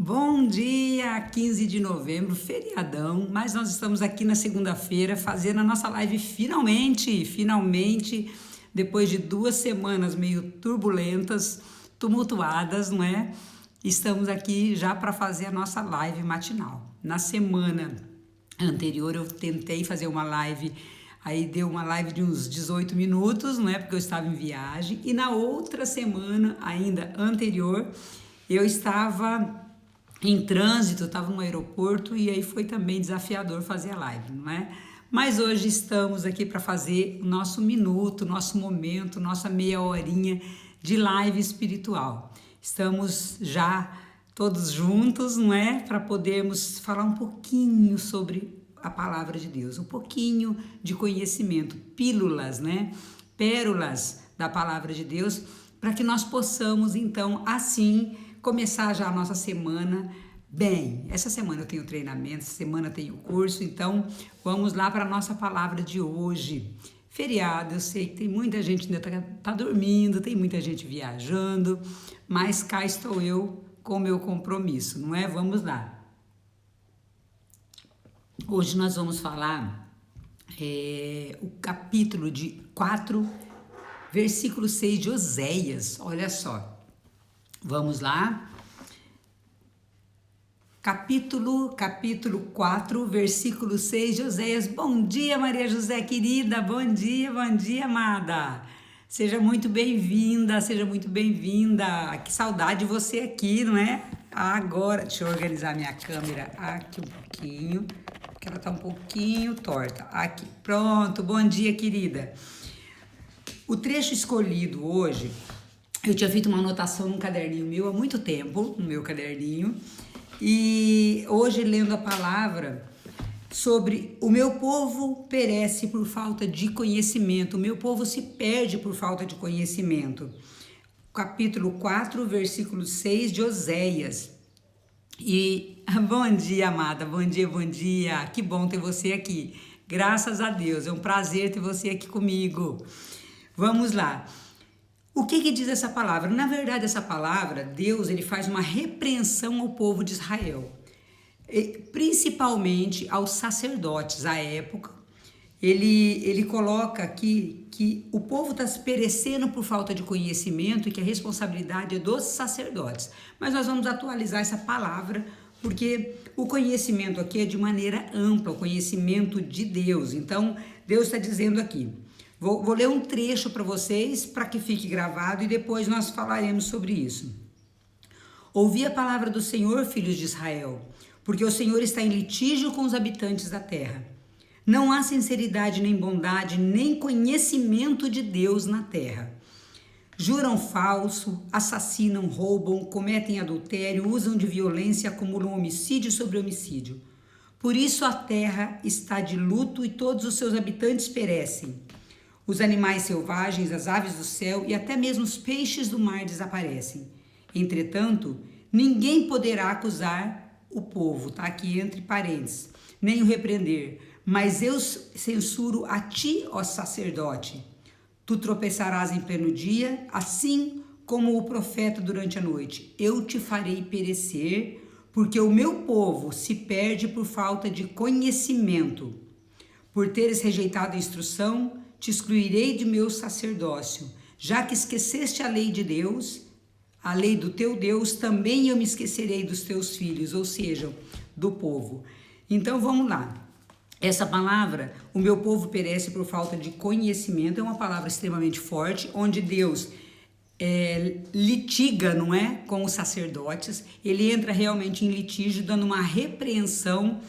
Bom dia, 15 de novembro, feriadão, mas nós estamos aqui na segunda-feira fazendo a nossa live finalmente, depois de 2 semanas meio turbulentas, tumultuadas, não é? Estamos aqui já para fazer a nossa live matinal. Na semana anterior eu tentei fazer uma live, aí deu uma live de uns 18 minutos, não é? Porque eu estava em viagem, e na outra semana, ainda anterior, eu estava em trânsito, estava no aeroporto e aí foi também desafiador fazer a live, não é? Mas hoje estamos aqui para fazer o nosso minuto, nosso momento, nossa meia horinha de live espiritual. Estamos já todos juntos, não é? Para podermos falar um pouquinho sobre a palavra de Deus, um pouquinho de conhecimento, pílulas, né? Pérolas da palavra de Deus, para que nós possamos então assim começar já a nossa semana bem. Essa semana eu tenho treinamento, essa semana eu tenho curso, então vamos lá para a nossa palavra de hoje. Feriado, eu sei que tem muita gente que ainda tá dormindo, tem muita gente viajando, mas cá estou eu com o meu compromisso, não é? Vamos lá. Hoje nós vamos falar o capítulo de 4, versículo 6 de Oséias, olha só. Vamos lá, capítulo 4, versículo 6 de Oséias. Bom dia, Maria José querida, bom dia, amada. Seja muito bem-vinda, que saudade de você aqui, não é? Agora, deixa eu organizar minha câmera aqui um pouquinho, porque ela tá um pouquinho torta. Aqui, pronto, bom dia, querida. O trecho escolhido hoje, eu tinha feito uma anotação num caderninho meu há muito tempo, no meu caderninho, e hoje lendo a palavra sobre o meu povo perece por falta de conhecimento, o meu povo se perde por falta de conhecimento. Capítulo 4, versículo 6 de Oséias. E bom dia, amada, bom dia, que bom ter você aqui, graças a Deus, é um prazer ter você aqui comigo. Vamos lá. O que diz essa palavra? Na verdade, essa palavra, Deus, ele faz uma repreensão ao povo de Israel, principalmente aos sacerdotes à época. Ele coloca aqui que o povo está se perecendo por falta de conhecimento e que a responsabilidade é dos sacerdotes. Mas nós vamos atualizar essa palavra, porque o conhecimento aqui é de maneira ampla, o conhecimento de Deus. Então, Deus está dizendo aqui. Vou ler um trecho para vocês, para que fique gravado, e depois nós falaremos sobre isso. Ouvi a palavra do Senhor, filhos de Israel, porque o Senhor está em litígio com os habitantes da terra. Não há sinceridade, nem bondade, nem conhecimento de Deus na terra. Juram falso, assassinam, roubam, cometem adultério, usam de violência, acumulam homicídio sobre homicídio. Por isso a terra está de luto e todos os seus habitantes perecem. Os animais selvagens, as aves do céu e até mesmo os peixes do mar desaparecem. Entretanto, ninguém poderá acusar o povo, tá aqui entre parênteses, nem o repreender. Mas eu censuro a ti, ó sacerdote. Tu tropeçarás em pleno dia, assim como o profeta durante a noite. Eu te farei perecer, porque o meu povo se perde por falta de conhecimento. Por teres rejeitado a instrução, te excluirei de meu sacerdócio. Já que esqueceste a lei de Deus, a lei do teu Deus, também eu me esquecerei dos teus filhos, ou seja, do povo. Então vamos lá. Essa palavra, o meu povo perece por falta de conhecimento, é uma palavra extremamente forte, onde Deus litiga, não é, com os sacerdotes. Ele entra realmente em litígio, dando uma repreensão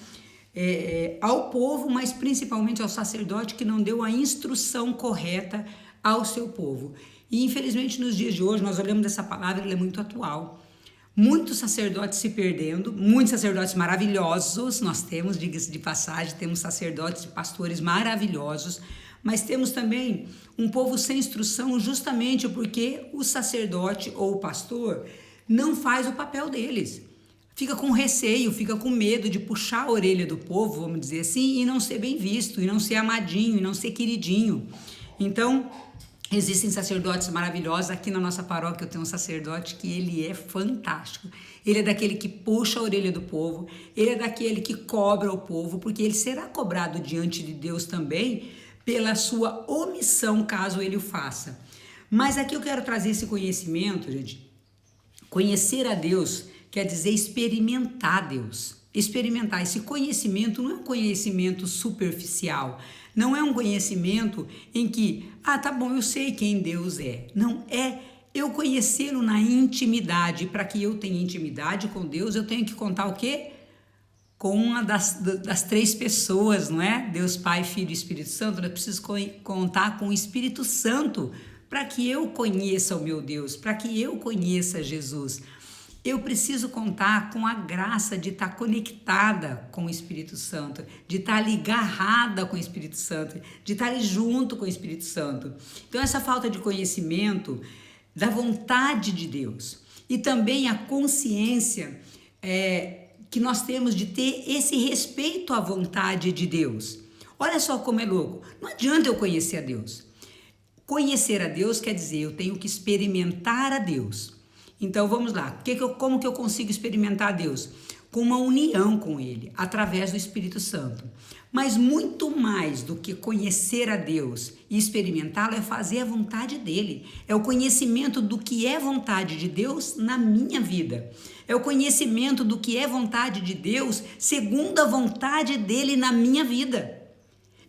ao povo, mas principalmente ao sacerdote que não deu a instrução correta ao seu povo. E infelizmente nos dias de hoje nós olhamos essa palavra, ela é muito atual. Muitos sacerdotes se perdendo, muitos sacerdotes maravilhosos, nós temos, diga-se de passagem, temos sacerdotes e pastores maravilhosos, mas temos também um povo sem instrução justamente porque o sacerdote ou o pastor não faz o papel deles. Fica com receio, fica com medo de puxar a orelha do povo, vamos dizer assim, e não ser bem visto, e não ser amadinho, e não ser queridinho. Então, Existem sacerdotes maravilhosos. Aqui na nossa paróquia eu tenho um sacerdote que ele é fantástico. Ele é daquele que puxa a orelha do povo, ele é daquele que cobra o povo, porque ele será cobrado diante de Deus também pela sua omissão, caso ele o faça. Mas aqui eu quero trazer esse conhecimento, gente. Conhecer a Deus quer dizer experimentar Deus. Experimentar. Esse conhecimento não é um conhecimento superficial. Não é um conhecimento em que, tá bom, eu sei quem Deus é. Não, é eu conhecê-lo na intimidade. Para que eu tenha intimidade com Deus, eu tenho que contar o quê? Com uma das três pessoas, não é? Deus Pai, Filho e Espírito Santo. Eu preciso contar com o Espírito Santo para que eu conheça o meu Deus, para que eu conheça Jesus. Eu preciso contar com a graça de estar conectada com o Espírito Santo, de estar ligarrada com o Espírito Santo, de estar junto com o Espírito Santo. Então, essa falta de conhecimento da vontade de Deus e também a consciência que nós temos de ter esse respeito à vontade de Deus. Olha só como é louco. Não adianta eu conhecer a Deus. Conhecer a Deus quer dizer eu tenho que experimentar a Deus. Então vamos lá, como que eu consigo experimentar a Deus? Com uma união com Ele, através do Espírito Santo. Mas muito mais do que conhecer a Deus e experimentá-lo é fazer a vontade dEle. É o conhecimento do que é vontade de Deus na minha vida. É o conhecimento do que é vontade de Deus segundo a vontade dEle na minha vida.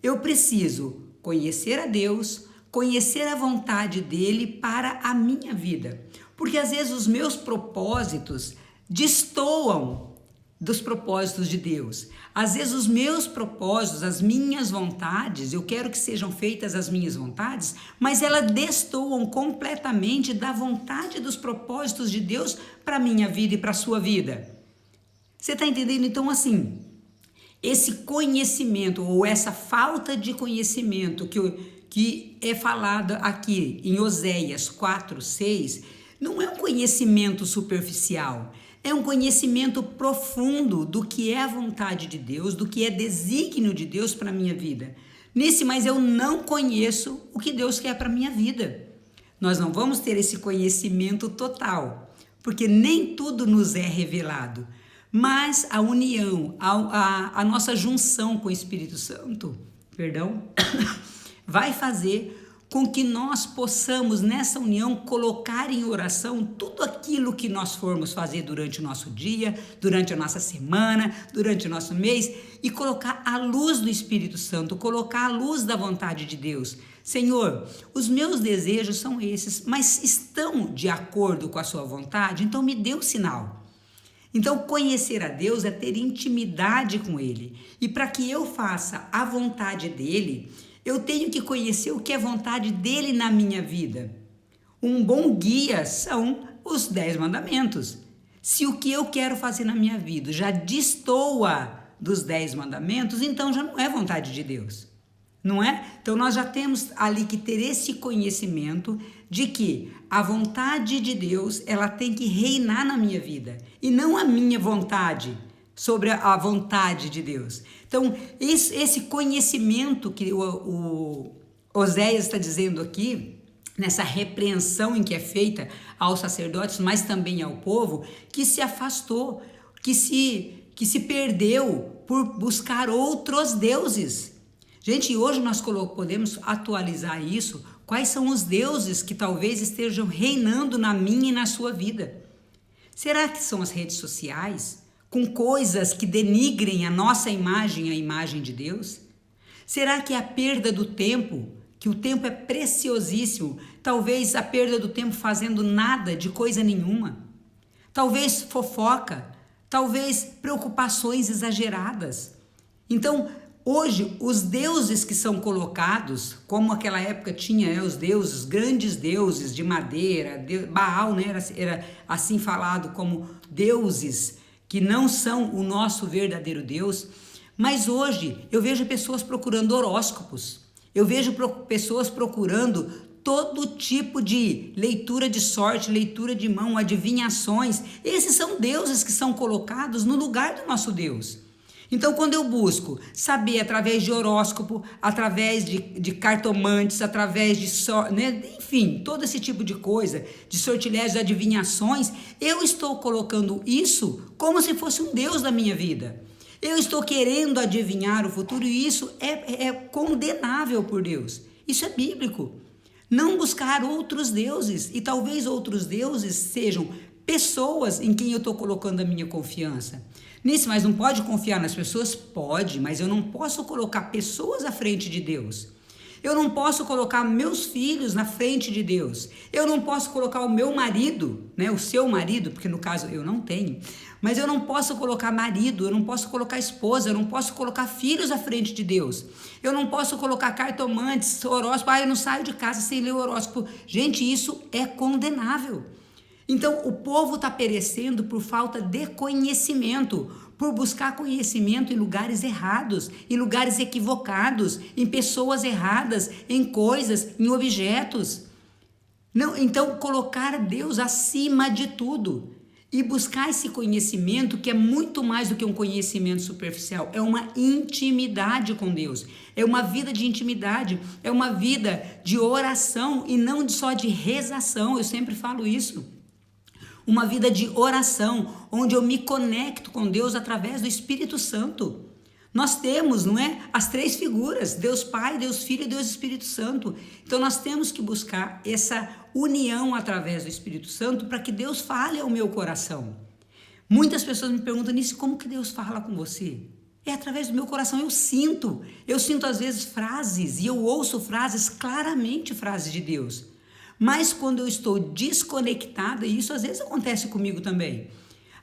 Eu preciso conhecer a Deus, conhecer a vontade dEle para a minha vida. Porque às vezes os meus propósitos destoam dos propósitos de Deus. Às vezes os meus propósitos, as minhas vontades, eu quero que sejam feitas as minhas vontades, mas elas destoam completamente da vontade dos propósitos de Deus para a minha vida e para a sua vida. Você está entendendo? Então, assim, esse conhecimento ou essa falta de conhecimento que é falado aqui em Oséias 4:6, não é um conhecimento superficial, é um conhecimento profundo do que é a vontade de Deus, do que é desígnio de Deus para a minha vida. Mas eu não conheço o que Deus quer para a minha vida. Nós não vamos ter esse conhecimento total, porque nem tudo nos é revelado. Mas a união, a nossa junção com o Espírito Santo, vai fazer com que nós possamos, nessa união, colocar em oração tudo aquilo que nós formos fazer durante o nosso dia, durante a nossa semana, durante o nosso mês, e colocar a luz do Espírito Santo, colocar a luz da vontade de Deus. Senhor, os meus desejos são esses, mas estão de acordo com a sua vontade? Então me dê um sinal. Então, conhecer a Deus é ter intimidade com Ele. E para que eu faça a vontade dEle, eu tenho que conhecer o que é vontade dEle na minha vida. Um bom guia são os 10 mandamentos. Se o que eu quero fazer na minha vida já destoa dos 10 mandamentos, então já não é vontade de Deus. Não é? Então nós já temos ali que ter esse conhecimento de que a vontade de Deus, ela tem que reinar na minha vida e não a minha vontade sobre a vontade de Deus. Então, esse conhecimento que o Oséias está dizendo aqui, nessa repreensão em que é feita aos sacerdotes, mas também ao povo, que se afastou, que se perdeu por buscar outros deuses. Gente, hoje nós podemos atualizar isso. Quais são os deuses que talvez estejam reinando na minha e na sua vida? Será que são as redes sociais? Com coisas que denigrem a nossa imagem, a imagem de Deus? Será que é a perda do tempo, que o tempo é preciosíssimo, talvez a perda do tempo fazendo nada de coisa nenhuma? Talvez fofoca, talvez preocupações exageradas. Então, hoje, os deuses que são colocados, como aquela época tinha os deuses, grandes deuses de madeira, Baal, né, era assim falado como deuses que não são o nosso verdadeiro Deus, mas hoje eu vejo pessoas procurando horóscopos, eu vejo pessoas procurando todo tipo de leitura de sorte, leitura de mão, adivinhações. Esses são deuses que são colocados no lugar do nosso Deus. Então, quando eu busco saber através de horóscopo, através de cartomantes, através de, né, enfim, todo esse tipo de coisa, de sortilégios, adivinhações, eu estou colocando isso como se fosse um Deus da minha vida. Eu estou querendo adivinhar o futuro e isso é condenável por Deus. Isso é bíblico. Não buscar outros deuses, e talvez outros deuses sejam pessoas em quem eu estou colocando a minha confiança. Nisso, mas não pode confiar nas pessoas? Pode, mas eu não posso colocar pessoas à frente de Deus. Eu não posso colocar meus filhos na frente de Deus. Eu não posso colocar o meu marido, né, o seu marido, porque no caso eu não tenho, mas eu não posso colocar marido, eu não posso colocar esposa, eu não posso colocar filhos à frente de Deus. Eu não posso colocar cartomantes, horóscopo, eu não saio de casa sem ler o horóscopo. Gente, isso é condenável. Então, o povo está perecendo por falta de conhecimento, por buscar conhecimento em lugares errados, em lugares equivocados, em pessoas erradas, em coisas, em objetos. Não, então, colocar Deus acima de tudo e buscar esse conhecimento que é muito mais do que um conhecimento superficial, é uma intimidade com Deus, é uma vida de intimidade, é uma vida de oração e não só de rezação, eu sempre falo isso. Uma vida de oração, onde eu me conecto com Deus através do Espírito Santo. Nós temos, não é? As três figuras, Deus Pai, Deus Filho e Deus Espírito Santo. Então nós temos que buscar essa união através do Espírito Santo para que Deus fale ao meu coração. Muitas pessoas me perguntam nisso, como que Deus fala com você? É através do meu coração, eu sinto às vezes frases e eu ouço frases, claramente frases de Deus. Mas quando eu estou desconectada, e isso às vezes acontece comigo também,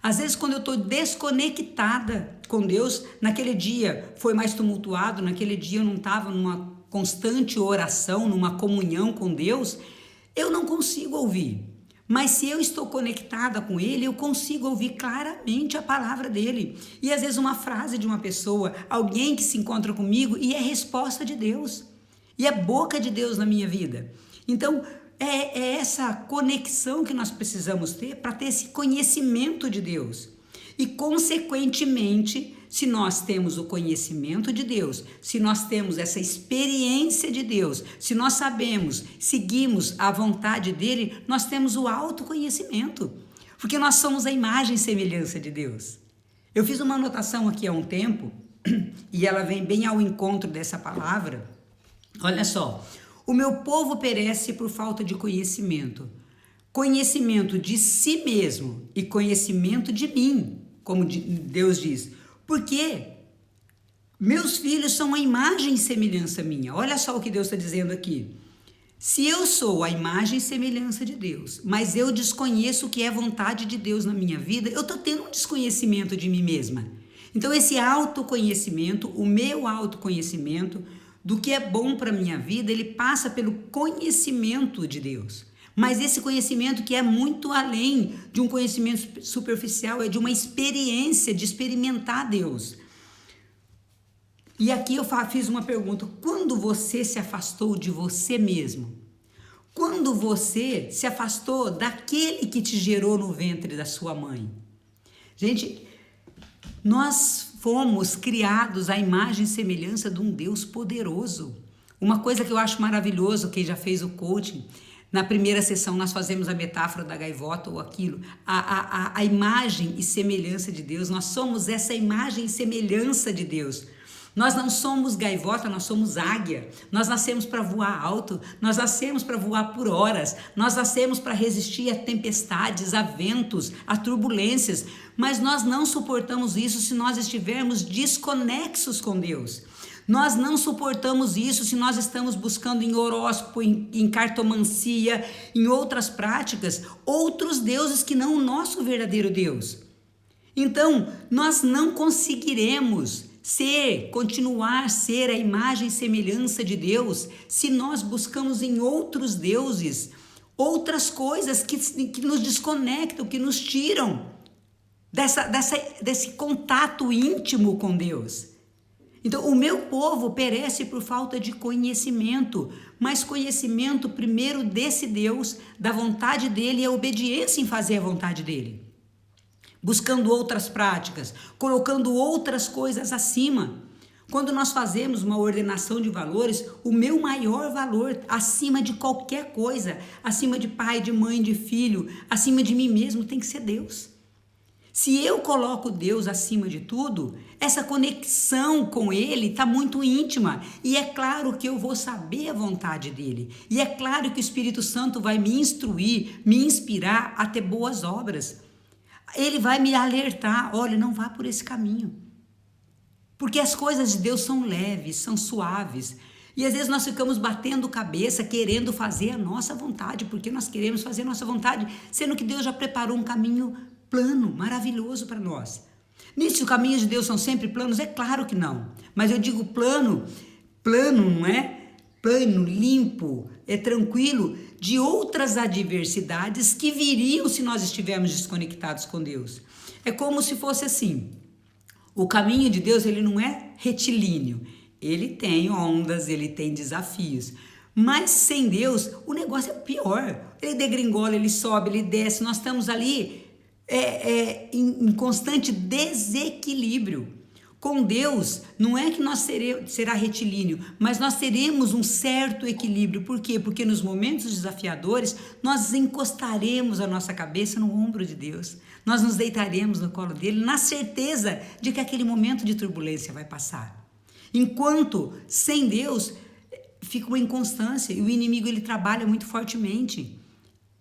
às vezes quando eu estou desconectada com Deus, naquele dia foi mais tumultuado, naquele dia eu não estava numa constante oração, numa comunhão com Deus, eu não consigo ouvir. Mas se eu estou conectada com Ele, eu consigo ouvir claramente a palavra dEle. E às vezes uma frase de uma pessoa, alguém que se encontra comigo, e é resposta de Deus. E é boca de Deus na minha vida. Então, é essa conexão que nós precisamos ter para ter esse conhecimento de Deus. E, consequentemente, se nós temos o conhecimento de Deus, se nós temos essa experiência de Deus, se nós sabemos, seguimos a vontade dEle, nós temos o autoconhecimento. Porque nós somos a imagem e semelhança de Deus. Eu fiz uma anotação aqui há um tempo, e ela vem bem ao encontro dessa palavra. Olha só. O meu povo perece por falta de conhecimento. Conhecimento de si mesmo e conhecimento de mim, como Deus diz. Porque meus filhos são a imagem e semelhança minha. Olha só o que Deus está dizendo aqui. Se eu sou a imagem e semelhança de Deus, mas eu desconheço o que é vontade de Deus na minha vida, eu estou tendo um desconhecimento de mim mesma. Então esse autoconhecimento, o meu autoconhecimento, do que é bom para a minha vida, ele passa pelo conhecimento de Deus. Mas esse conhecimento que é muito além de um conhecimento superficial, é de uma experiência, de experimentar Deus. E aqui eu fiz uma pergunta, quando você se afastou de você mesmo? Quando você se afastou daquele que te gerou no ventre da sua mãe? Gente, nós fomos criados à imagem e semelhança de um Deus poderoso. Uma coisa que eu acho maravilhoso, quem já fez o coaching, na primeira sessão nós fazemos a metáfora da gaivota ou aquilo, a imagem e semelhança de Deus, nós somos essa imagem e semelhança de Deus. Nós não somos gaivota, nós somos águia. Nós nascemos para voar alto, nós nascemos para voar por horas, nós nascemos para resistir a tempestades, a ventos, a turbulências, mas nós não suportamos isso se nós estivermos desconexos com Deus. Nós não suportamos isso se nós estamos buscando em horóscopo, em cartomancia, em outras práticas, outros deuses que não o nosso verdadeiro Deus. Então, nós não conseguiremos continuar a ser a imagem e semelhança de Deus, se nós buscamos em outros deuses, outras coisas que nos desconectam, que nos tiram desse contato íntimo com Deus. Então, o meu povo perece por falta de conhecimento, mas conhecimento primeiro desse Deus, da vontade dele e a obediência em fazer a vontade dele. buscando outras práticas, colocando outras coisas acima. Quando nós fazemos uma ordenação de valores, o meu maior valor, acima de qualquer coisa, acima de pai, de mãe, de filho, acima de mim mesmo, tem que ser Deus. Se eu coloco Deus acima de tudo, essa conexão com Ele está muito íntima. E é claro que eu vou saber a vontade dEle. E é claro que o Espírito Santo vai me instruir, me inspirar a ter boas obras. Ele vai me alertar, olha, não vá por esse caminho. Porque as coisas de Deus são leves, são suaves. E às vezes nós ficamos batendo cabeça, querendo fazer a nossa vontade, porque nós queremos fazer a nossa vontade, sendo que Deus já preparou um caminho plano, maravilhoso para nós. Nisso, os caminhos de Deus são sempre planos? É claro que não. Mas eu digo plano não é? Plano, limpo, é tranquilo, de outras adversidades que viriam se nós estivermos desconectados com Deus. É como se fosse assim, o caminho de Deus, ele não é retilíneo, ele tem ondas, ele tem desafios, mas sem Deus, o negócio é pior, ele degringola, ele sobe, ele desce, nós estamos ali em constante desequilíbrio. Com Deus, não é que será retilíneo, mas nós teremos um certo equilíbrio. Por quê? Porque nos momentos desafiadores, nós encostaremos a nossa cabeça no ombro de Deus. Nós nos deitaremos no colo dele, na certeza de que aquele momento de turbulência vai passar. Enquanto, sem Deus, fica uma inconstância e o inimigo ele trabalha muito fortemente.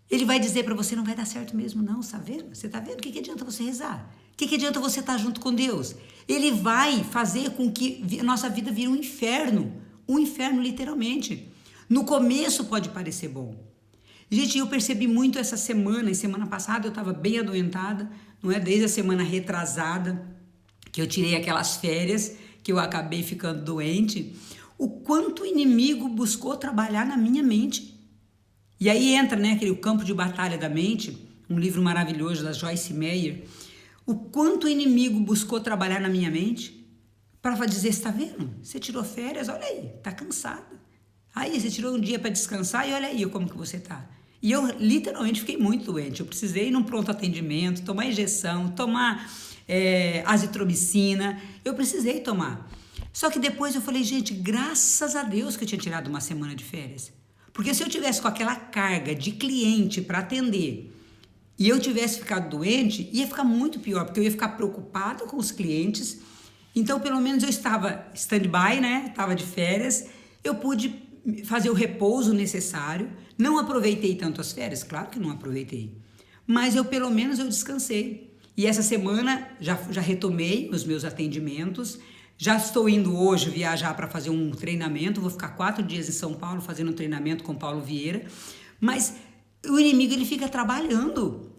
Ele vai dizer para você, não vai dar certo mesmo não, tá vendo? Você tá vendo? O que adianta você rezar? O que adianta você estar junto com Deus? Ele vai fazer com que a nossa vida vire um inferno literalmente. No começo pode parecer bom. Gente, eu percebi muito essa semana, e semana passada eu estava bem adoentada, não é? Desde a semana retrasada, que eu tirei aquelas férias, que eu acabei ficando doente, o quanto o inimigo buscou trabalhar na minha mente. E aí entra, né, aquele Campo de Batalha da Mente, um livro maravilhoso da Joyce Meyer. O quanto o inimigo buscou trabalhar na minha mente para dizer, você tá vendo? Você tirou férias, olha aí, tá cansada. Aí você tirou um dia para descansar e olha aí como que você tá. E eu literalmente fiquei muito doente. Eu precisei ir num pronto atendimento, tomar injeção, tomar azitromicina. Eu precisei tomar. Só que depois eu falei, gente, graças a Deus que eu tinha tirado uma semana de férias. Porque se eu tivesse com aquela carga de cliente para atender e eu tivesse ficado doente, ia ficar muito pior, porque eu ia ficar preocupada com os clientes. Então, pelo menos eu estava stand-by, né? Estava de férias, eu pude fazer o repouso necessário. Não aproveitei tanto as férias, claro que não aproveitei, mas pelo menos eu descansei. E essa semana já retomei os meus atendimentos. Já estou indo hoje viajar para fazer um treinamento, vou ficar 4 dias em São Paulo fazendo um treinamento com Paulo Vieira, mas o inimigo ele fica trabalhando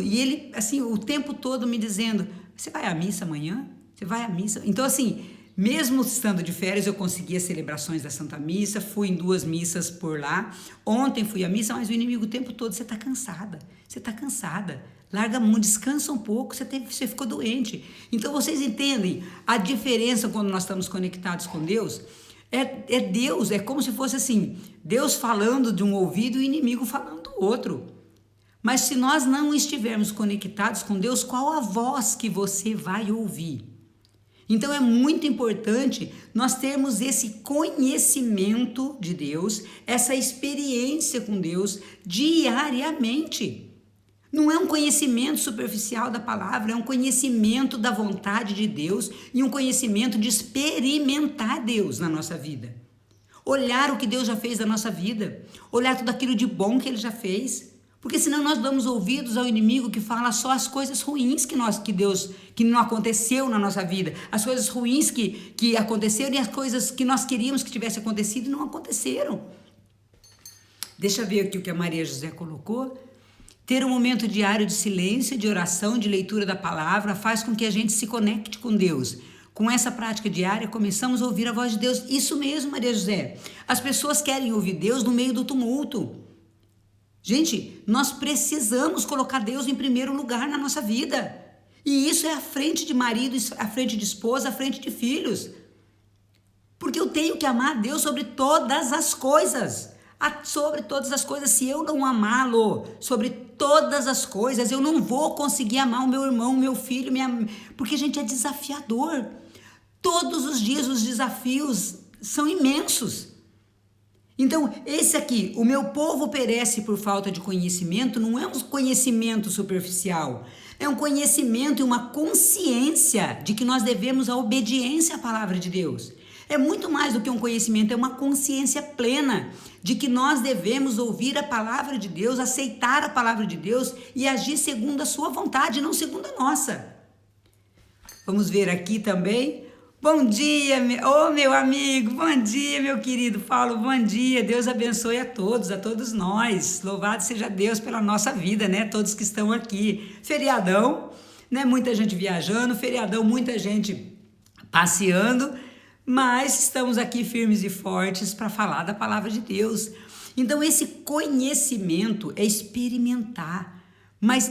e ele, assim, o tempo todo me dizendo, você vai à missa amanhã? Você vai à missa? Então, assim, mesmo estando de férias, eu consegui as celebrações da Santa Missa, fui em 2 missas por lá, ontem fui à missa, mas o inimigo o tempo todo, você está cansada, larga a mão, descansa um pouco, você ficou doente. Então vocês entendem a diferença quando nós estamos conectados com Deus? É Deus, é como se fosse assim, Deus falando de um ouvido e o inimigo falando do outro. Mas se nós não estivermos conectados com Deus, qual a voz que você vai ouvir? Então é muito importante nós termos esse conhecimento de Deus, essa experiência com Deus diariamente. Não é um conhecimento superficial da palavra, é um conhecimento da vontade de Deus e um conhecimento de experimentar Deus na nossa vida. Olhar o que Deus já fez na nossa vida, olhar tudo aquilo de bom que Ele já fez, porque senão nós damos ouvidos ao inimigo que fala só as coisas ruins que não aconteceu na nossa vida, as coisas ruins que aconteceram e as coisas que nós queríamos que tivesse acontecido e não aconteceram. Deixa eu ver aqui o que a Maria José colocou. Ter um momento diário de silêncio, de oração, de leitura da palavra, faz com que a gente se conecte com Deus. Com essa prática diária, começamos a ouvir a voz de Deus. Isso mesmo, Maria José. As pessoas querem ouvir Deus no meio do tumulto. Gente, nós precisamos colocar Deus em primeiro lugar na nossa vida. E isso é à frente de marido, à frente de esposa, à frente de filhos. Porque eu tenho que amar Deus sobre todas as coisas. sobre todas as coisas. Se eu não amá-lo sobre todas as coisas, eu não vou conseguir amar o meu irmão, o meu filho, porque, gente, é desafiador. Todos os dias os desafios são imensos. Então, esse aqui, o meu povo perece por falta de conhecimento, não é um conhecimento superficial, é um conhecimento e uma consciência de que nós devemos a obediência à palavra de Deus. É muito mais do que um conhecimento, é uma consciência plena de que nós devemos ouvir a palavra de Deus, aceitar a palavra de Deus e agir segundo a sua vontade, não segundo a nossa. Vamos ver aqui também. Bom dia, meu amigo, bom dia, meu querido Paulo, bom dia, Deus abençoe a todos nós, louvado seja Deus pela nossa vida, né, todos que estão aqui, feriadão, né, muita gente viajando, feriadão, muita gente passeando, mas estamos aqui firmes e fortes para falar da palavra de Deus. Então esse conhecimento é experimentar,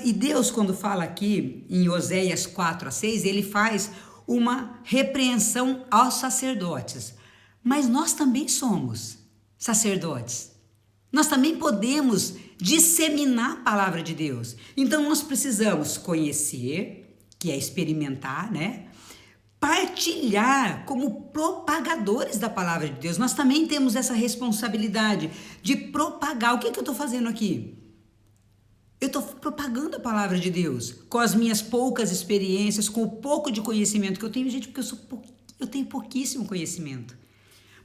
e Deus, quando fala aqui em Oséias 4:6, ele faz uma repreensão aos sacerdotes. Mas nós também somos sacerdotes. Nós também podemos disseminar a palavra de Deus. Então nós precisamos conhecer, que é experimentar, né? Partilhar como propagadores da palavra de Deus. Nós também temos essa responsabilidade de propagar. O que eu estou fazendo aqui? Eu estou propagando a palavra de Deus com as minhas poucas experiências, com o pouco de conhecimento que eu tenho, gente, porque eu tenho pouquíssimo conhecimento.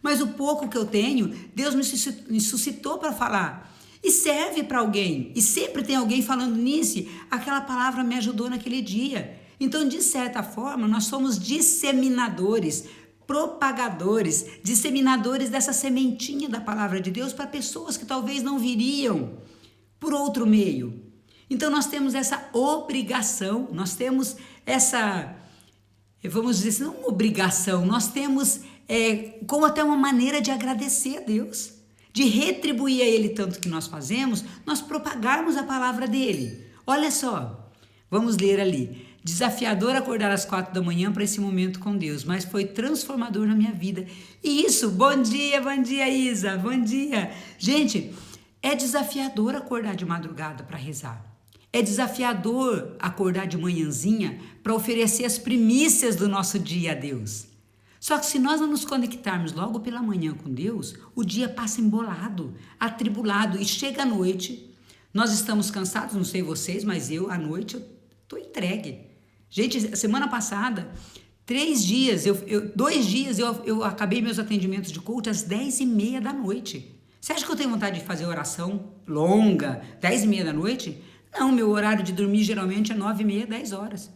Mas o pouco que eu tenho, Deus me suscitou para falar. E serve para alguém. E sempre tem alguém falando nisso. Aquela palavra me ajudou naquele dia. Então, de certa forma, nós somos disseminadores, propagadores, disseminadores dessa sementinha da palavra de Deus para pessoas que talvez não viriam por outro meio. Então nós temos essa obrigação, nós temos essa, vamos dizer assim, não uma obrigação, nós temos como até uma maneira de agradecer a Deus, de retribuir a Ele tanto que nós fazemos, nós propagarmos a palavra dEle. Olha só, vamos ler ali. Desafiador acordar às 4 da manhã para esse momento com Deus, mas foi transformador na minha vida. E isso, bom dia Isa, bom dia. Gente, é desafiador acordar de madrugada para rezar. É desafiador acordar de manhãzinha para oferecer as primícias do nosso dia a Deus. Só que se nós não nos conectarmos logo pela manhã com Deus, o dia passa embolado, atribulado e chega à noite. Nós estamos cansados, não sei vocês, mas eu à noite estou entregue. Gente, semana passada, 2 dias eu acabei meus atendimentos de culto às 10h30 da noite. Você acha que eu tenho vontade de fazer oração longa, 10h30 da noite? Não, meu horário de dormir geralmente é 9h30, 10 horas.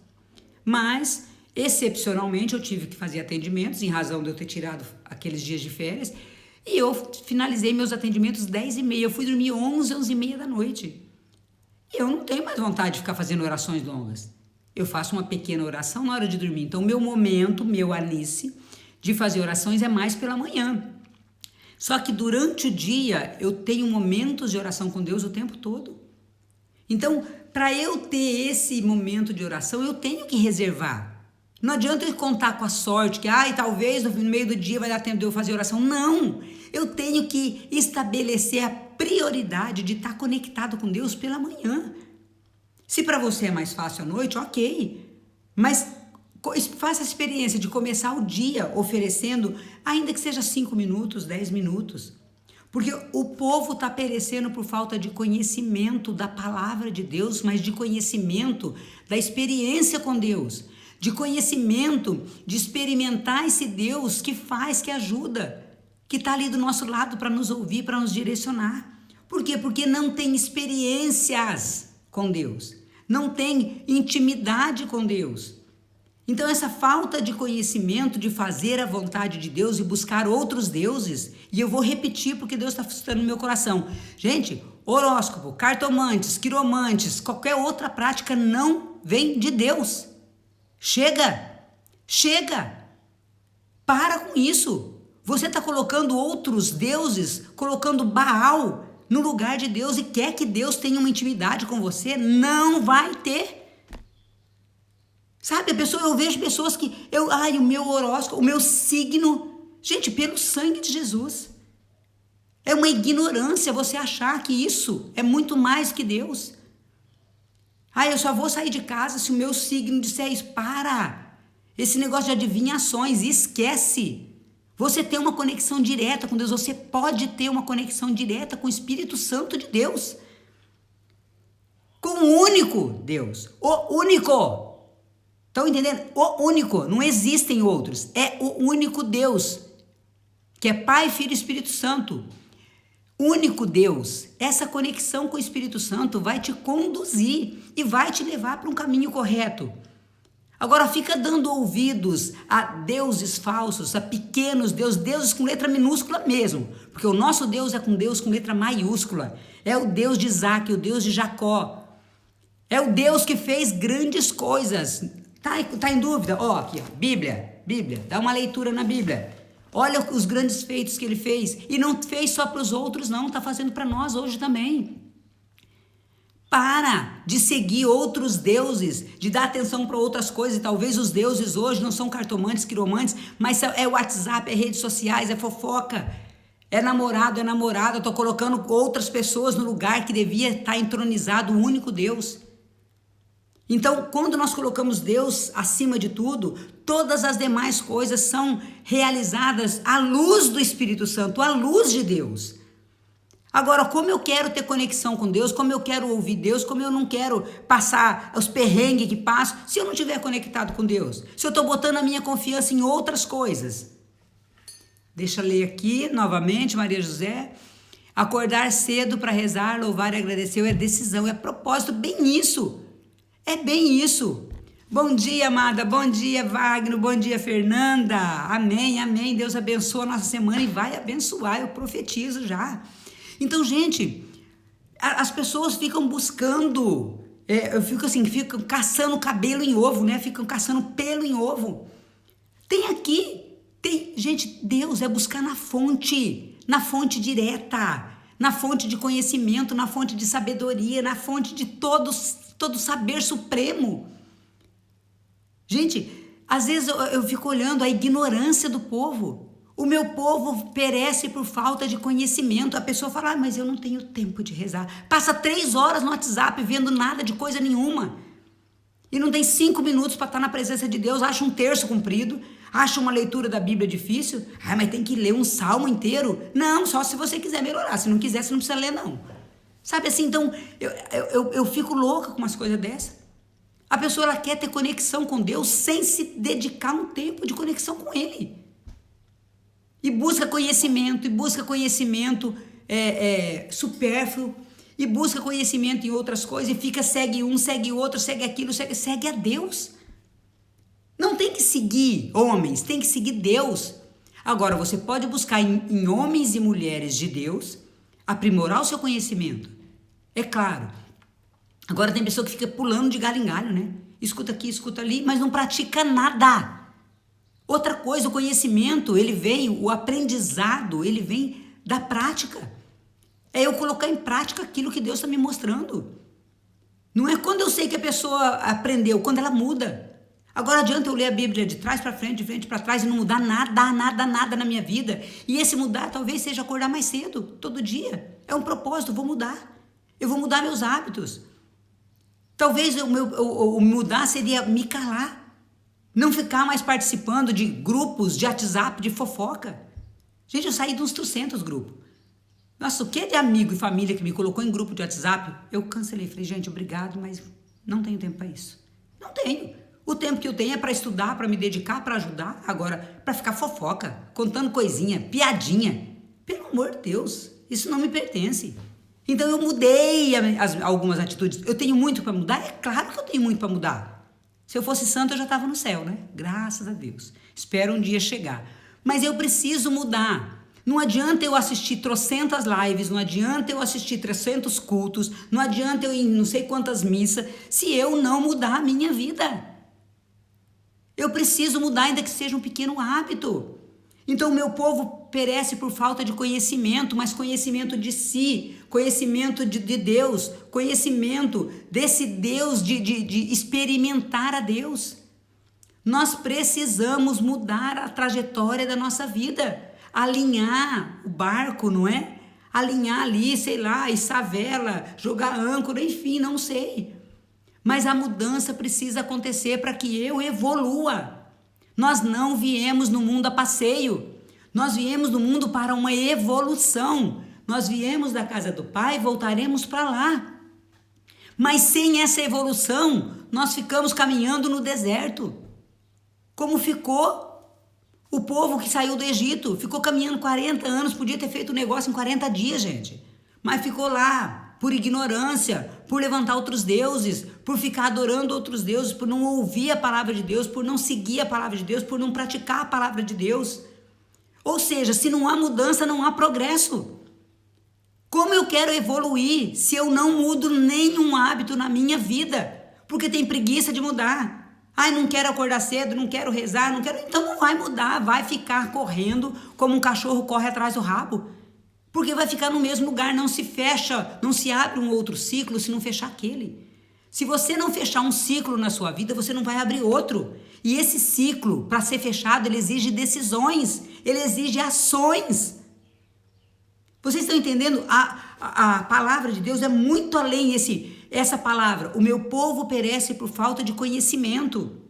Mas, excepcionalmente, eu tive que fazer atendimentos, em razão de eu ter tirado aqueles dias de férias, e eu finalizei meus atendimentos 10h30. Eu fui dormir 11h30 da noite. E eu não tenho mais vontade de ficar fazendo orações longas. Eu faço uma pequena oração na hora de dormir. Então, meu momento, meu Alice, de fazer orações é mais pela manhã. Só que durante o dia, eu tenho momentos de oração com Deus o tempo todo. Então, para eu ter esse momento de oração, eu tenho que reservar. Não adianta eu contar com a sorte, que talvez no meio do dia vai dar tempo de eu fazer oração. Não! Eu tenho que estabelecer a prioridade de estar conectado com Deus pela manhã. Se para você é mais fácil à noite, ok. Mas faça a experiência de começar o dia oferecendo, ainda que seja 5 minutos, 10 minutos. Porque o povo está perecendo por falta de conhecimento da palavra de Deus, mas de conhecimento da experiência com Deus, de conhecimento de experimentar esse Deus que faz, que ajuda, que está ali do nosso lado para nos ouvir, para nos direcionar. Por quê? Porque não tem experiências com Deus, não tem intimidade com Deus. Então essa falta de conhecimento, de fazer a vontade de Deus e buscar outros deuses, e eu vou repetir porque Deus está suscitando no meu coração. Gente, horóscopo, cartomantes, quiromantes, qualquer outra prática não vem de Deus. Chega! Para com isso. Você está colocando outros deuses, colocando Baal no lugar de Deus e quer que Deus tenha uma intimidade com você? Não vai ter. Sabe, eu vejo pessoas que, o meu horóscopo, o meu signo, gente, pelo sangue de Jesus. É uma ignorância você achar que isso é muito mais que Deus. Eu só vou sair de casa se o meu signo disser isso. Para! Esse negócio de adivinhações, esquece. Você tem uma conexão direta com Deus. Você pode ter uma conexão direta com o Espírito Santo de Deus. Com o único Deus. O único. Estão entendendo? O único. Não existem outros. É o único Deus. Que é Pai, Filho e Espírito Santo. Único Deus. Essa conexão com o Espírito Santo vai te conduzir e vai te levar para um caminho correto. Agora fica dando ouvidos a deuses falsos, a pequenos deuses, deuses com letra minúscula mesmo, porque o nosso Deus é com Deus com letra maiúscula. É o Deus de Isaac, o Deus de Jacó. É o Deus que fez grandes coisas. Tá em dúvida? Aqui, Bíblia, dá uma leitura na Bíblia. Olha os grandes feitos que ele fez. E não fez só para os outros, não. Está fazendo para nós hoje também. Para de seguir outros deuses, de dar atenção para outras coisas. E talvez os deuses hoje não são cartomantes, quiromantes, mas é WhatsApp, é redes sociais, é fofoca. É namorado, é namorada. Estou colocando outras pessoas no lugar que devia estar entronizado o único Deus. Então, quando nós colocamos Deus acima de tudo, todas as demais coisas são realizadas à luz do Espírito Santo, à luz de Deus. Agora, como eu quero ter conexão com Deus, como eu quero ouvir Deus, como eu não quero passar os perrengues que passo, se eu não estiver conectado com Deus, se eu estou botando a minha confiança em outras coisas. Deixa eu ler aqui novamente, Maria José. Acordar cedo para rezar, louvar e agradecer é decisão, é propósito, bem isso. É bem isso. Bom dia, amada. Bom dia, Wagner. Bom dia, Fernanda. Amém, amém. Deus abençoa a nossa semana e vai abençoar. Eu profetizo já. Então, gente, as pessoas ficam buscando, ficam caçando cabelo em ovo, né? Ficam caçando pelo em ovo. Gente, Deus é buscar na fonte direta, na fonte de conhecimento, na fonte de sabedoria, na fonte de todo saber supremo. Gente, às vezes eu fico olhando a ignorância do povo. O meu povo perece por falta de conhecimento. A pessoa fala, mas eu não tenho tempo de rezar. Passa 3 horas no WhatsApp vendo nada de coisa nenhuma. E não tem 5 minutos para estar na presença de Deus. Acha um terço comprido. Acha uma leitura da Bíblia difícil. Mas tem que ler um salmo inteiro. Não, só se você quiser melhorar. Se não quiser, você não precisa ler, não. Sabe assim, então, eu fico louca com umas coisas dessas. A pessoa, ela quer ter conexão com Deus sem se dedicar um tempo de conexão com Ele. E busca conhecimento supérfluo, e busca conhecimento em outras coisas, e segue um, segue outro, segue aquilo, segue a Deus. Não tem que seguir homens, tem que seguir Deus. Agora, você pode buscar em homens e mulheres de Deus, aprimorar o seu conhecimento. É claro. Agora tem pessoa que fica pulando de galho em galho, né? Escuta aqui, escuta ali, mas não pratica nada. Outra coisa, o conhecimento, o aprendizado, ele vem da prática. É eu colocar em prática aquilo que Deus está me mostrando. Não é quando eu sei que a pessoa aprendeu, quando ela muda. Agora adianta eu ler a Bíblia de trás para frente, de frente para trás e não mudar nada na minha vida. E esse mudar talvez seja acordar mais cedo, todo dia. É um propósito, eu vou mudar. Eu vou mudar meus hábitos. Talvez o mudar seria me calar. Não ficar mais participando de grupos de WhatsApp, de fofoca. Gente, eu saí de uns 300 grupos. Nossa, o que é de amigo e família que me colocou em grupo de WhatsApp? Eu cancelei. Falei, gente, obrigado, mas não tenho tempo para isso. Não tenho. O tempo que eu tenho é para estudar, para me dedicar, para ajudar. Agora, para ficar fofoca, contando coisinha, piadinha. Pelo amor de Deus, isso não me pertence. Então eu mudei algumas atitudes. Eu tenho muito para mudar? É claro que eu tenho muito para mudar. Se eu fosse santo, eu já estava no céu, né? Graças a Deus. Espero um dia chegar. Mas eu preciso mudar. Não adianta eu assistir trocentas lives, não adianta eu assistir 300 cultos, não adianta eu ir em não sei quantas missas, se eu não mudar a minha vida. Eu preciso mudar, ainda que seja um pequeno hábito. Então o meu povo perece por falta de conhecimento, mas conhecimento de si, conhecimento de Deus, conhecimento desse Deus, de experimentar a Deus. Nós precisamos mudar a trajetória da nossa vida, alinhar o barco, não é? alinhar ali, sei lá, içar vela, jogar âncora, enfim, não sei. Mas a mudança precisa acontecer para que eu evolua. Nós não viemos no mundo a passeio. Nós viemos no mundo para uma evolução. Nós viemos da casa do Pai e voltaremos para lá. Mas sem essa evolução, nós ficamos caminhando no deserto. Como ficou o povo que saiu do Egito? Ficou caminhando 40 anos, podia ter feito o negócio em 40 dias, gente. Mas ficou lá, por ignorância, por levantar outros deuses, por ficar adorando outros deuses, por não ouvir a palavra de Deus, por não seguir a palavra de Deus, por não praticar a palavra de Deus. Ou seja, se não há mudança, não há progresso. Como eu quero evoluir se eu não mudo nenhum hábito na minha vida? Porque tem preguiça de mudar. Ai, não quero acordar cedo, não quero rezar, não quero... Então não vai mudar, vai ficar correndo como um cachorro corre atrás do rabo. Porque vai ficar no mesmo lugar, não se fecha, não se abre um outro ciclo se não fechar aquele. Se você não fechar um ciclo na sua vida, você não vai abrir outro. E esse ciclo, para ser fechado, ele exige decisões, ele exige ações. Vocês estão entendendo? A palavra de Deus é muito além essa palavra. O meu povo perece por falta de conhecimento.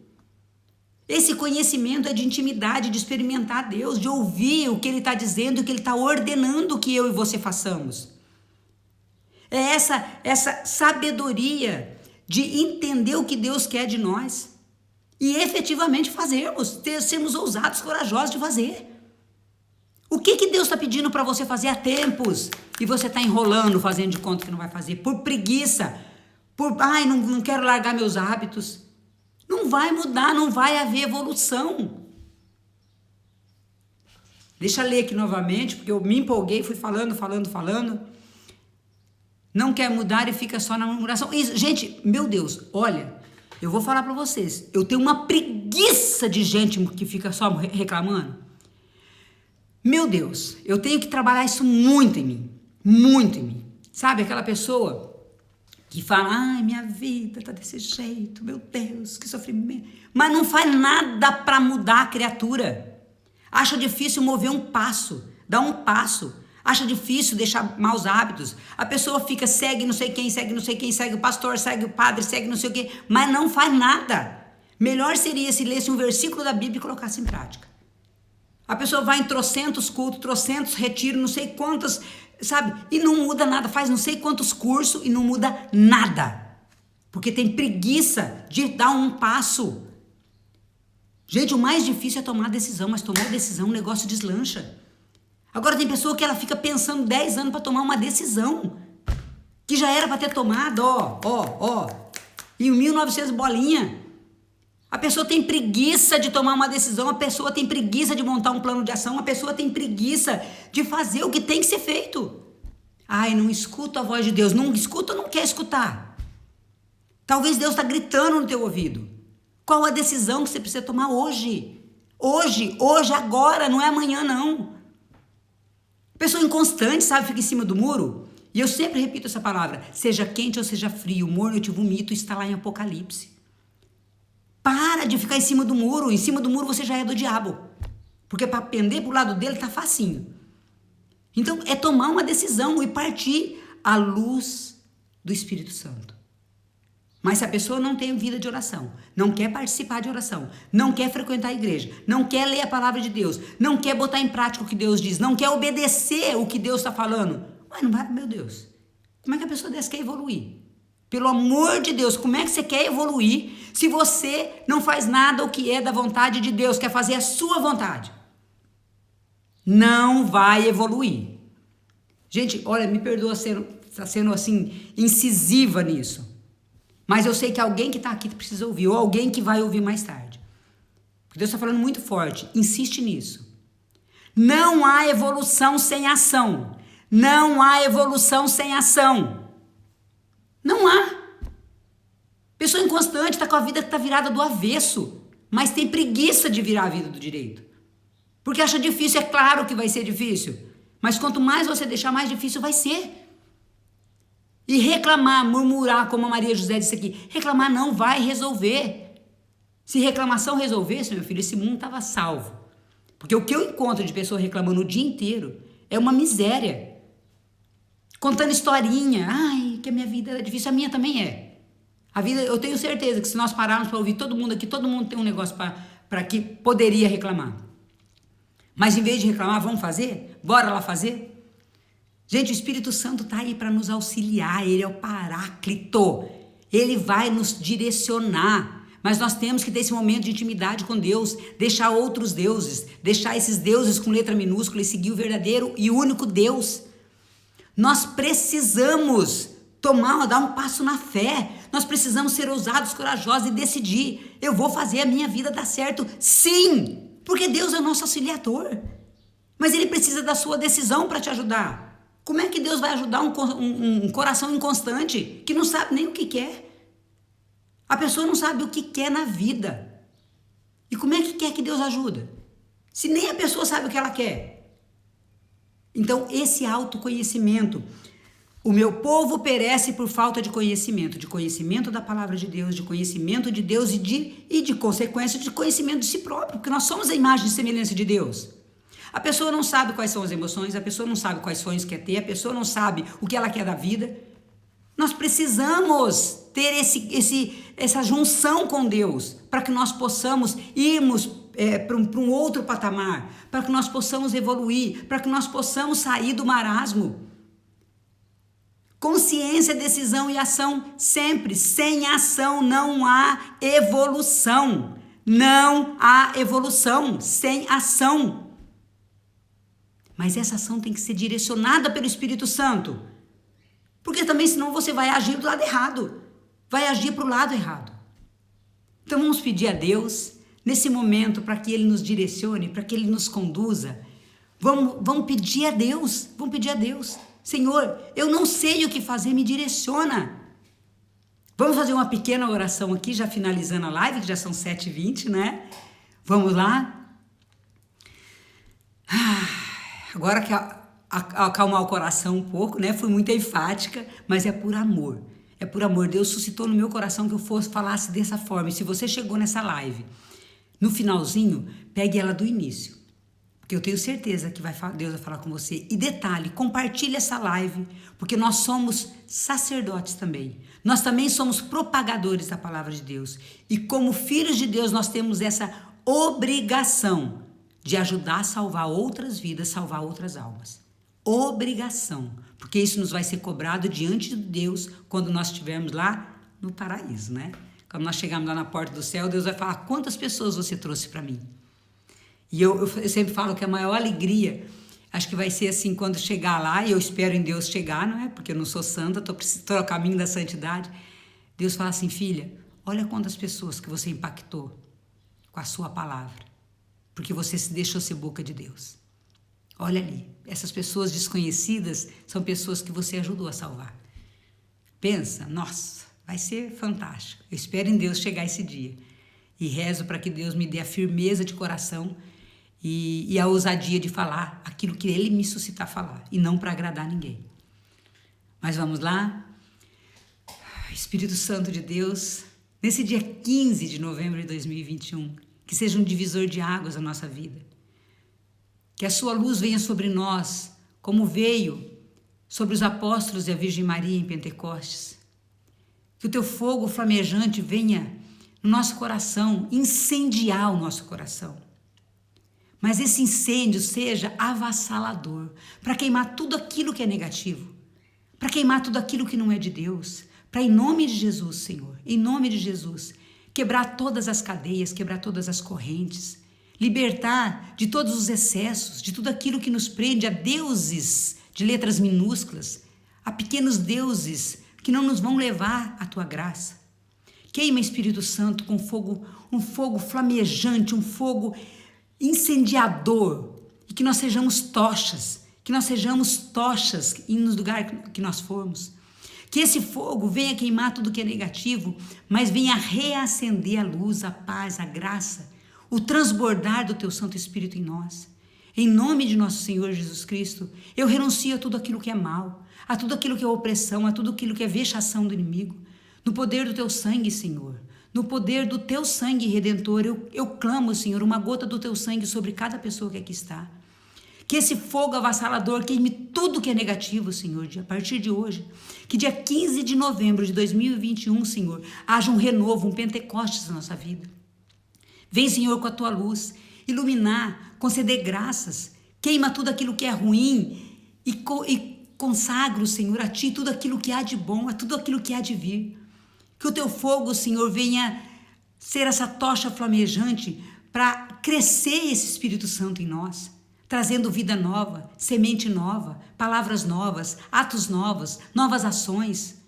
Esse conhecimento é de intimidade, de experimentar Deus, de ouvir o que Ele está dizendo, o que Ele está ordenando que eu e você façamos. É essa sabedoria de entender o que Deus quer de nós e efetivamente fazermos, sermos ousados, corajosos de fazer. O que Deus está pedindo para você fazer há tempos e você está enrolando, fazendo de conta que não vai fazer, por preguiça, não quero largar meus hábitos. Não vai mudar, não vai haver evolução. Deixa eu ler aqui novamente, porque eu me empolguei, fui falando. Não quer mudar e fica só na murmuração. Isso, gente, meu Deus, olha, eu vou falar para vocês, eu tenho uma preguiça de gente que fica só reclamando. Meu Deus, eu tenho que trabalhar isso muito em mim. Sabe, aquela pessoa que fala, ai, minha vida tá desse jeito, meu Deus, que sofrimento. Mas não faz nada para mudar a criatura. Acha difícil mover um passo, dar um passo. Acha difícil deixar maus hábitos. A pessoa fica, segue não sei quem, segue o pastor, segue o padre, segue não sei o quê, mas não faz nada. Melhor seria se lesse um versículo da Bíblia e colocasse em prática. A pessoa vai em trocentos cultos, trocentos retiros, não sei quantos, sabe? E não muda nada, faz não sei quantos cursos e não muda nada. Porque tem preguiça de dar um passo. Gente, o mais difícil é tomar decisão, mas tomar decisão, o negócio deslancha. Agora tem pessoa que ela fica pensando 10 anos para tomar uma decisão, que já era para ter tomado, em 1900 bolinha. A pessoa tem preguiça de tomar uma decisão, a pessoa tem preguiça de montar um plano de ação, a pessoa tem preguiça de fazer o que tem que ser feito. Ai, não escuto a voz de Deus. Não escuta ou não quer escutar? Talvez Deus está gritando no teu ouvido. Qual a decisão que você precisa tomar hoje? Hoje, agora, não é amanhã não. Pessoa inconstante, sabe, fica em cima do muro. E eu sempre repito essa palavra, seja quente ou seja frio, morno eu te vomito, está lá em Apocalipse. Para de ficar em cima do muro você já é do diabo. Porque para pender pro lado dele tá facinho. Então é tomar uma decisão e partir à luz do Espírito Santo. Mas se a pessoa não tem vida de oração, não quer participar de oração, não quer frequentar a igreja, não quer ler a palavra de Deus, não quer botar em prática o que Deus diz, não quer obedecer o que Deus está falando, não vai, meu Deus, como é que a pessoa dessa quer evoluir? Pelo amor de Deus, como é que você quer evoluir se você não faz nada o que é da vontade de Deus, quer fazer a sua vontade? Não vai evoluir. Gente, olha, me perdoa está sendo assim, incisiva nisso. Mas eu sei que alguém que está aqui precisa ouvir, ou alguém que vai ouvir mais tarde. Porque Deus está falando muito forte, insiste nisso. Não há evolução sem ação. Não há evolução sem ação. Não há. Pessoa inconstante está com a vida que está virada do avesso, mas tem preguiça de virar a vida do direito. Porque acha difícil, é claro que vai ser difícil. Mas quanto mais você deixar, mais difícil vai ser. E reclamar, murmurar, como a Maria José disse aqui, reclamar não vai resolver. Se reclamação resolvesse, meu filho, esse mundo estava salvo. Porque o que eu encontro de pessoa reclamando o dia inteiro é uma miséria. contando historinha. Ai, que a minha vida é difícil, a minha também é. A vida, eu tenho certeza que se nós pararmos para ouvir todo mundo aqui, todo mundo tem um negócio para que poderia reclamar. Mas em vez de reclamar, vamos fazer? Bora lá fazer? Gente, o Espírito Santo está aí para nos auxiliar, ele é o Paráclito, ele vai nos direcionar, mas nós temos que ter esse momento de intimidade com Deus, deixar outros deuses, deixar esses deuses com letra minúscula e seguir o verdadeiro e único Deus. Nós precisamos dar um passo na fé, nós precisamos ser ousados, corajosos e decidir, eu vou fazer a minha vida dar certo, sim, porque Deus é o nosso auxiliador, mas ele precisa da sua decisão para te ajudar. Como é que Deus vai ajudar um coração inconstante que não sabe nem o que quer? A pessoa não sabe o que quer na vida. E como é que quer que Deus ajuda? Se nem a pessoa sabe o que ela quer. Então, esse autoconhecimento. O meu povo perece por falta de conhecimento da palavra de Deus, de conhecimento de Deus e de consequência de conhecimento de si próprio, porque nós somos a imagem e semelhança de Deus. A pessoa não sabe quais são as emoções, a pessoa não sabe quais sonhos quer ter, a pessoa não sabe o que ela quer da vida. Nós precisamos ter essa junção com Deus para que nós possamos irmos para um outro patamar, para que nós possamos evoluir, para que nós possamos sair do marasmo. Consciência, decisão e ação sempre. Sem ação não há evolução. Não há evolução sem ação. Mas essa ação tem que ser direcionada pelo Espírito Santo. Porque também senão você vai agir do lado errado. Vai agir para o lado errado. Então vamos pedir a Deus, nesse momento, para que Ele nos direcione, para que Ele nos conduza. Vamos pedir a Deus. Vamos pedir a Deus. Senhor, eu não sei o que fazer, me direciona. Vamos fazer uma pequena oração aqui, já finalizando a live, que já são 7h20, né? Vamos lá? Agora que acalmar o coração um pouco, né? Fui muito enfática, mas é por amor. É por amor. Deus suscitou no meu coração que eu falasse dessa forma. E se você chegou nessa live, no finalzinho, pegue ela do início. Porque eu tenho certeza que Deus vai falar com você. E detalhe, compartilhe essa live, porque nós somos sacerdotes também. Nós também somos propagadores da palavra de Deus. E como filhos de Deus, nós temos essa obrigação de ajudar a salvar outras vidas, salvar outras almas. Obrigação. Porque isso nos vai ser cobrado diante de Deus quando nós estivermos lá no paraíso, né? Quando nós chegarmos lá na porta do céu, Deus vai falar: quantas pessoas você trouxe para mim? E eu sempre falo que a maior alegria, acho que vai ser assim, quando chegar lá, e eu espero em Deus chegar, não é? Porque eu não sou santa, estou a caminho da santidade. Deus fala assim: filha, olha quantas pessoas que você impactou com a sua palavra, porque você se deixou ser boca de Deus. Olha ali, essas pessoas desconhecidas são pessoas que você ajudou a salvar. Pensa, nossa, vai ser fantástico. Eu espero em Deus chegar esse dia. E rezo para que Deus me dê a firmeza de coração e a ousadia de falar aquilo que Ele me suscitar a falar, e não para agradar ninguém. Mas vamos lá? Espírito Santo de Deus, nesse dia 15 de novembro de 2021, que seja um divisor de águas na nossa vida. Que a sua luz venha sobre nós, como veio sobre os apóstolos e a Virgem Maria em Pentecostes. Que o teu fogo flamejante venha no nosso coração, incendiar o nosso coração. Mas esse incêndio seja avassalador, para queimar tudo aquilo que é negativo, para queimar tudo aquilo que não é de Deus, para, em nome de Jesus, Senhor, em nome de Jesus, quebrar todas as cadeias, quebrar todas as correntes, libertar de todos os excessos, de tudo aquilo que nos prende a deuses de letras minúsculas, a pequenos deuses que não nos vão levar à tua graça. Queima, Espírito Santo, com fogo, um fogo flamejante, um fogo incendiador, e que nós sejamos tochas nos lugares que nós formos. Que esse fogo venha queimar tudo que é negativo, mas venha reacender a luz, a paz, a graça, o transbordar do teu Santo Espírito em nós. Em nome de nosso Senhor Jesus Cristo, eu renuncio a tudo aquilo que é mal, a tudo aquilo que é opressão, a tudo aquilo que é vexação do inimigo. No poder do teu sangue, Senhor, no poder do teu sangue redentor, eu clamo, Senhor, uma gota do teu sangue sobre cada pessoa que aqui está. Que esse fogo avassalador queime tudo que é negativo, Senhor, a partir de hoje. Que dia 15 de novembro de 2021, Senhor, haja um renovo, um Pentecostes na nossa vida. Vem, Senhor, com a tua luz, iluminar, conceder graças, queima tudo aquilo que é ruim e consagro, Senhor, a ti tudo aquilo que há de bom, a tudo aquilo que há de vir. Que o teu fogo, Senhor, venha ser essa tocha flamejante para crescer esse Espírito Santo em nós, trazendo vida nova, semente nova, palavras novas, atos novos, novas ações.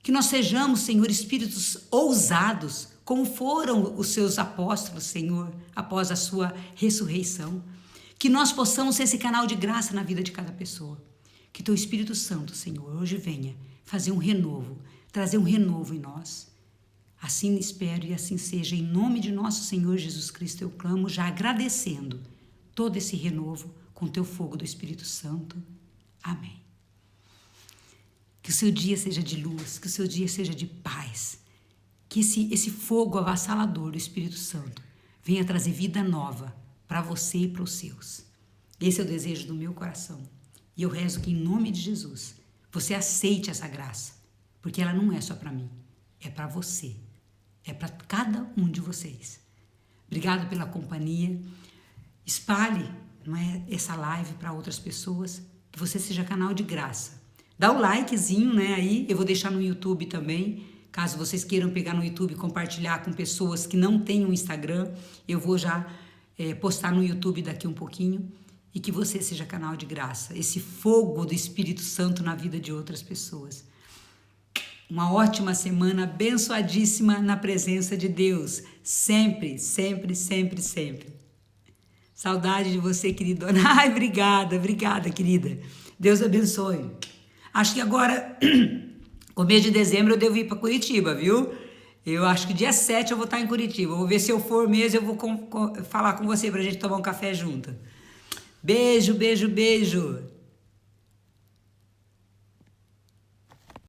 Que nós sejamos, Senhor, espíritos ousados, como foram os seus apóstolos, Senhor, após a sua ressurreição. Que nós possamos ser esse canal de graça na vida de cada pessoa. Que teu Espírito Santo, Senhor, hoje venha fazer um renovo, trazer um renovo em nós. Assim espero e assim seja. Em nome de nosso Senhor Jesus Cristo eu clamo, já agradecendo todo esse renovo com teu fogo do Espírito Santo. Amém. Que o seu dia seja de luz, que o seu dia seja de paz. Que esse fogo avassalador do Espírito Santo venha trazer vida nova para você e para os seus. Esse é o desejo do meu coração. E eu rezo que em nome de Jesus você aceite essa graça, porque ela não é só para mim, é para você, é para cada um de vocês. Obrigado pela companhia. Espalhe, não é, essa live para outras pessoas, que você seja canal de graça. Dá o likezinho, né, aí, eu vou deixar no YouTube também, caso vocês queiram pegar no YouTube e compartilhar com pessoas que não têm um Instagram, eu vou já postar no YouTube daqui um pouquinho, e que você seja canal de graça, esse fogo do Espírito Santo na vida de outras pessoas. Uma ótima semana, abençoadíssima na presença de Deus, sempre, sempre, sempre, sempre. Saudade de você, querida. Ai, obrigada, querida. Deus abençoe. Acho que agora, começo de dezembro, eu devo ir para Curitiba, viu? Eu acho que dia 7 eu vou estar em Curitiba. Vou ver se eu for mesmo, eu vou falar com você para a gente tomar um café junto. Beijo, beijo, beijo.